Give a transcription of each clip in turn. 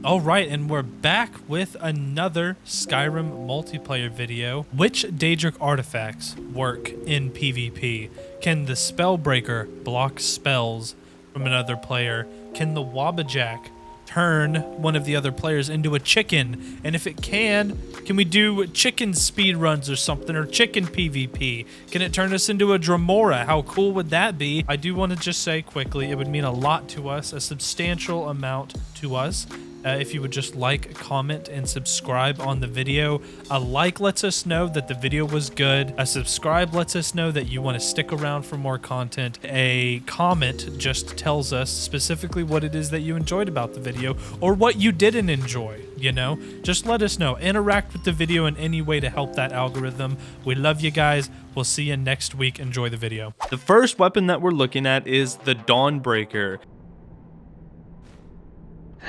All right, and we're back with another Skyrim multiplayer video. Which Daedric artifacts work in PvP? Can the Spellbreaker block spells from another player? Can the Wabbajack turn one of the other players into a chicken? And if it can we do chicken speed runs or something, or chicken PvP? Can it turn us into a Dremora? How cool would that be? I do want to just say quickly, it would mean a lot to us, a substantial amount to us, if you would just like, comment, and subscribe on the video. A like lets us know that the video was good. A subscribe lets us know that you want to stick around for more content. A comment just tells us specifically what it is that you enjoyed about the video, or what you didn't enjoy, you know? Just let us know. Interact with the video in any way to help that algorithm. We love you guys. We'll see you next week. Enjoy the video. The first weapon that we're looking at is the Dawnbreaker.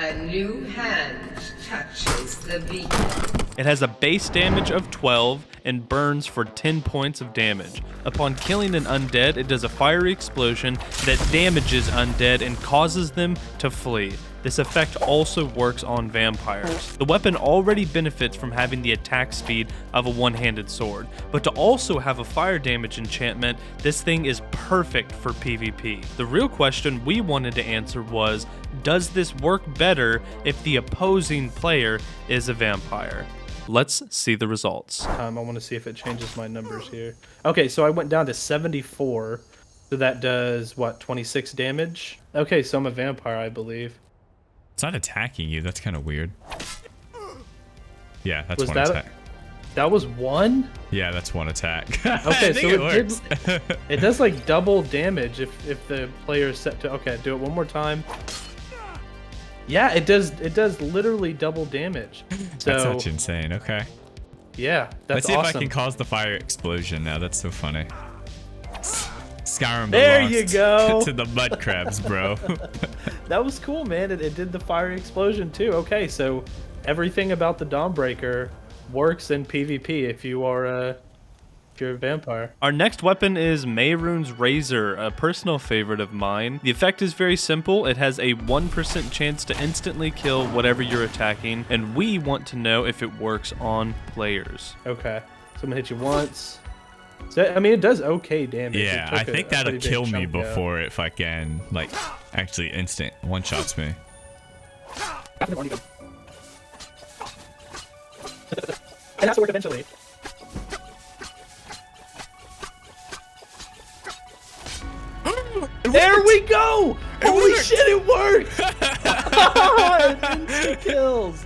A new hand touches the beacon. It has a base damage of 12 and burns for 10 points of damage. Upon killing an undead, it does a fiery explosion that damages undead and causes them to flee. This effect also works on vampires. The weapon already benefits from having the attack speed of a one-handed sword, but to also have a fire damage enchantment, this thing is perfect for PvP. The real question we wanted to answer was, does this work better if the opposing player is a vampire? Let's see the results. I want to see if it changes my numbers here. Okay, so I went down to 74, so that does, what, 26 damage? Okay, so I'm a vampire, I believe. It's not attacking you. That's kind of weird. Yeah, that's Was one that attack. That was one? Yeah, that's one attack. Okay, so it works. it does like double damage if the player is set to. Okay, do it one more time. Yeah, it does literally double damage. So, that's such insane. Okay. Yeah, that's Let's see awesome. if I can cause the fire explosion now. That's so funny. Skyrim There belongs you go. to the mud crabs, bro. That was cool, man. It did the fire explosion too. Okay, so everything about the Dawnbreaker works in PvP if you're a vampire. Our next weapon is Mehrunes Razor, a personal favorite of mine. The effect is very simple. It has a 1% chance to instantly kill whatever you're attacking, and we want to know if it works on players. Okay, so I'm gonna hit you once. So, I mean, it does okay damage. Yeah, I think that'll kill me before it fucking, like, actually instant one-shots me. It has to work eventually. There we go! Holy shit, it worked! Instant kills!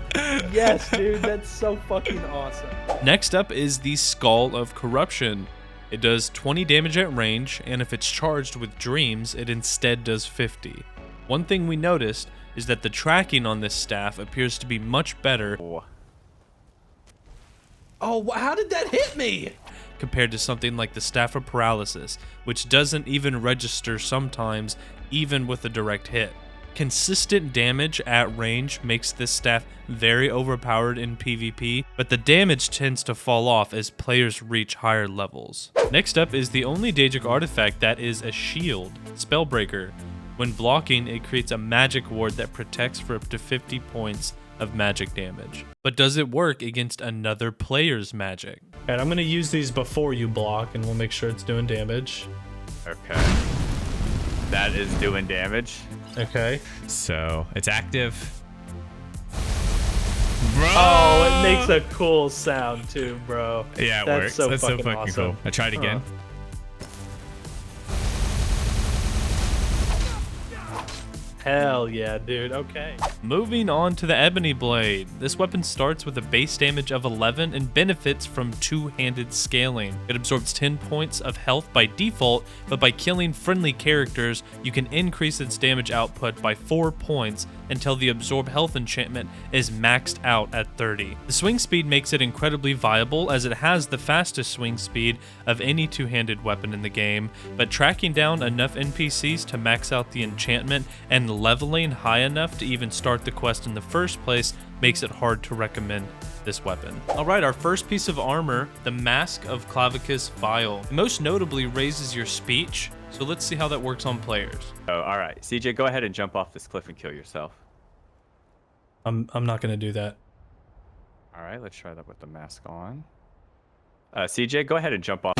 Yes, dude, that's so fucking awesome. Next up is the Skull of Corruption. It does 20 damage at range, and if it's charged with dreams, it instead does 50. One thing we noticed is that the tracking on this staff appears to be much better. Oh, how did that hit me? Compared to something like the Staff of Paralysis, which doesn't even register sometimes, even with a direct hit. Consistent damage at range makes this staff very overpowered in PvP, but the damage tends to fall off as players reach higher levels. Next up is the only Daedric artifact that is a shield, Spellbreaker. When blocking, it creates a magic ward that protects for up to 50 points of magic damage. But does it work against another player's magic? And I'm gonna use these before you block, and we'll make sure it's doing damage. Okay. That is doing damage. Okay. So, it's active. Bro! Oh, it makes a cool sound too, bro. Yeah, it That's works. That's so fucking fucking awesome. cool. I tried again. Hell yeah, dude. Okay. Moving on to the Ebony Blade. This weapon starts with a base damage of 11 and benefits from two-handed scaling. It absorbs 10 points of health by default, but by killing friendly characters, you can increase its damage output by 4 points until the absorb health enchantment is maxed out at 30. The swing speed makes it incredibly viable as it has the fastest swing speed of any two-handed weapon in the game, but tracking down enough NPCs to max out the enchantment and leveling high enough to even start the quest in the first place makes it hard to recommend this weapon. Alright, our first piece of armor, the Mask of Clavicus Vile. Most notably raises your speech, so let's see how that works on players. Oh, all right. CJ, go ahead and jump off this cliff and kill yourself. I'm not gonna do that. All right, let's try that with the mask on. CJ, go ahead and jump off.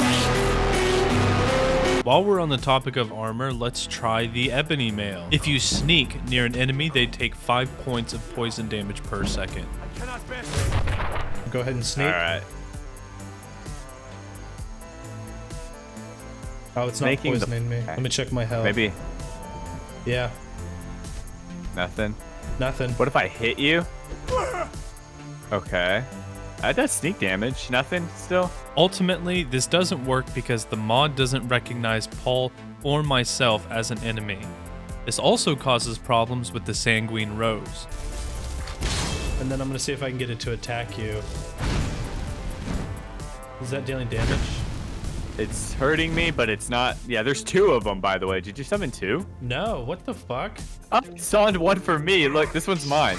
While we're on the topic of armor, let's try the Ebony Mail. If you sneak near an enemy, they take 5 points of poison damage per second. Go ahead and sneak. All right. Oh, it's not poisoning me. Let me check my health. Maybe. Yeah. Nothing. Nothing. What if I hit you? Okay. That does sneak damage. Nothing still? Ultimately, this doesn't work because the mod doesn't recognize Paul or myself as an enemy. This also causes problems with the Sanguine Rose. And then I'm going to see if I can get it to attack you. Is that dealing damage? It's hurting me, but it's not. Yeah, there's 2 of them, by the way. Did you summon 2? No, what the fuck? Oh, you summoned 1 for me. Look, this one's mine.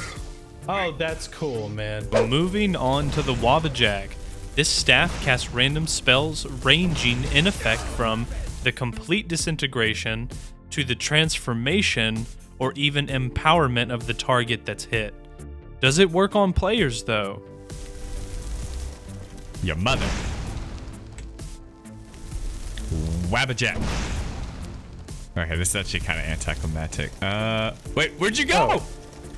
Oh, that's cool, man. Moving on to the Wabbajack. This staff casts random spells ranging in effect from the complete disintegration to the transformation or even empowerment of the target that's hit. Does it work on players, though? Your mother. Wabbajack. Okay, this is actually kind of anticlimactic. Wait, where'd you go? Oh.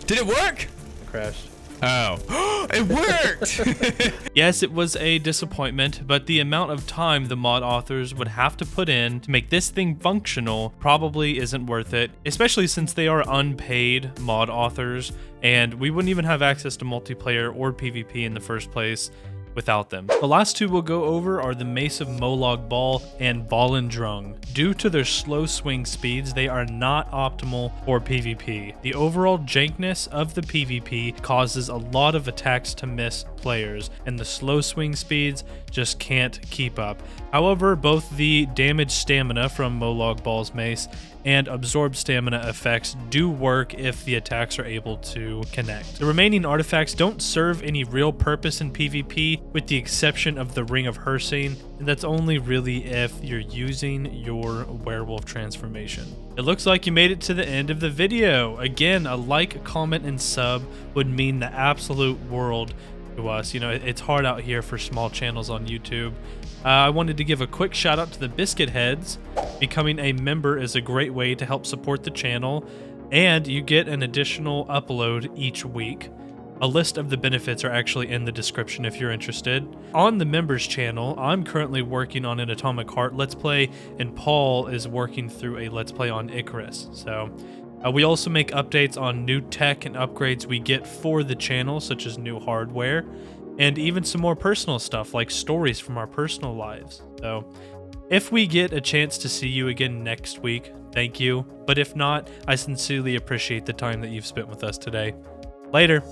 Did it work? Crashed. Oh, it worked! Yes, it was a disappointment, but the amount of time the mod authors would have to put in to make this thing functional probably isn't worth it, especially since they are unpaid mod authors, and we wouldn't even have access to multiplayer or PvP in the first place without them. The last 2 we'll go over are the Mace of Molag Bal and Volendrung. Due to their slow swing speeds, they are not optimal for PvP. The overall jankness of the PvP causes a lot of attacks to miss players, and the slow swing speeds just can't keep up. However, both the damage stamina from Molag Bal's mace and absorb stamina effects do work if the attacks are able to connect. The remaining artifacts don't serve any real purpose in PvP, with the exception of the Ring of Hersing, and that's only really if you're using your werewolf transformation. It looks like you made it to the end of the video. Again, a like, comment, and sub would mean the absolute world to us. You know, it's hard out here for small channels on YouTube. I wanted to give a quick shout out to the Biscuit Heads. Becoming a member is a great way to help support the channel, and you get an additional upload each week. A list of the benefits are actually in the description if you're interested. On the members channel, I'm currently working on an Atomic Heart Let's Play, and Paul is working through a Let's Play on Icarus. So we also make updates on new tech and upgrades we get for the channel, such as new hardware, and even some more personal stuff like stories from our personal lives. So if we get a chance to see you again next week, thank you. But if not, I sincerely appreciate the time that you've spent with us today. Later.